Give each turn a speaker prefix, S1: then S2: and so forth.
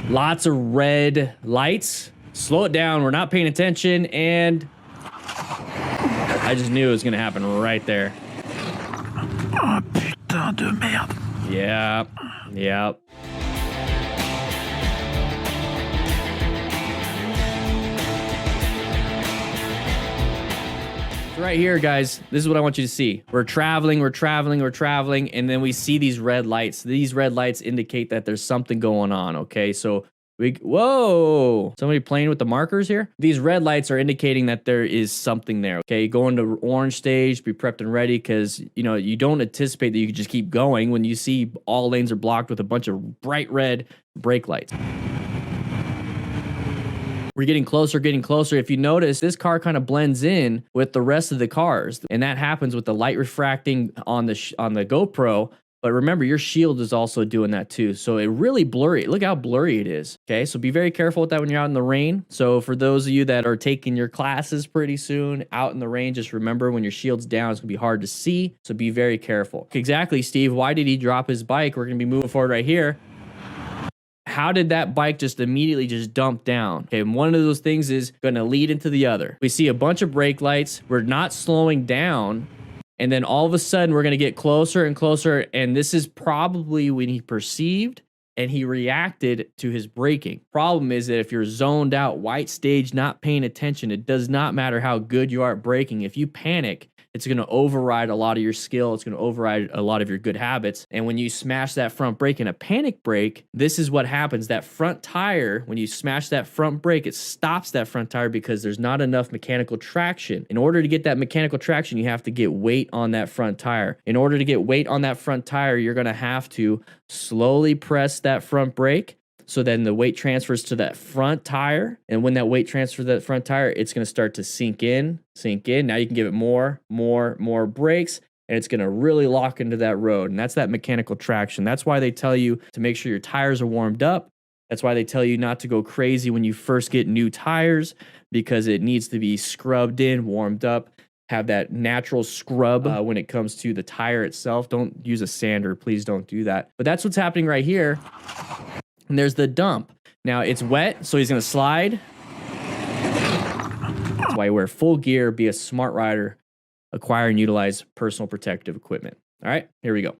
S1: Lots of red lights. Slow it down. We're not paying attention. And I just knew it was going to happen right there.
S2: Oh, putain de merde.
S1: Yep. Yep. Right here, guys, this is what I want you to see. We're traveling, and then we see these red lights. These red lights indicate that there's something going on, okay? So whoa, somebody playing with the markers here? These red lights are indicating that there is something there, okay? Go into orange stage, be prepped and ready, because, you know, you don't anticipate that you can just keep going when you see all lanes are blocked with a bunch of bright red brake lights. We're getting closer, getting closer. If you notice, this car kind of blends in with the rest of the cars, and that happens with the light refracting on the GoPro. But remember, your shield is also doing that too. So it really blurry. Look how blurry it is. Okay, so be very careful with that when you're out in the rain. So for those of you that are taking your classes pretty soon out in the rain, just remember when your shield's down, it's gonna be hard to see. So be very careful. Exactly, Steve. Why did he drop his bike? We're gonna be moving forward right here. How did that bike just immediately just dump down? Okay, one of those things is going to lead into the other. We see a bunch of brake lights. We're not slowing down. And then all of a sudden, we're going to get closer and closer. And this is probably when he perceived and he reacted to his braking. Problem is that if you're zoned out, white stage, not paying attention, it does not matter how good you are at braking. If you panic, it's going to override a lot of your skill. It's going to override a lot of your good habits. And when you smash that front brake in a panic brake, this is what happens. That front tire, when you smash that front brake, it stops that front tire because there's not enough mechanical traction. In order to get that mechanical traction, you have to get weight on that front tire. In order to get weight on that front tire, you're going to have to slowly press that front brake. So then the weight transfers to that front tire. And when that weight transfers to that front tire, it's going to start to sink in. Now you can give it more brakes, and it's going to really lock into that road. And that's that mechanical traction. That's why they tell you to make sure your tires are warmed up. That's why they tell you not to go crazy when you first get new tires, because it needs to be scrubbed in, warmed up. Have that natural scrub when it comes to the tire itself. Don't use a sander. Please don't do that. But that's what's happening right here. And there's the dump. Now it's wet, so he's gonna slide. That's why you wear full gear, be a smart rider, acquire and utilize personal protective equipment. All right, here we go.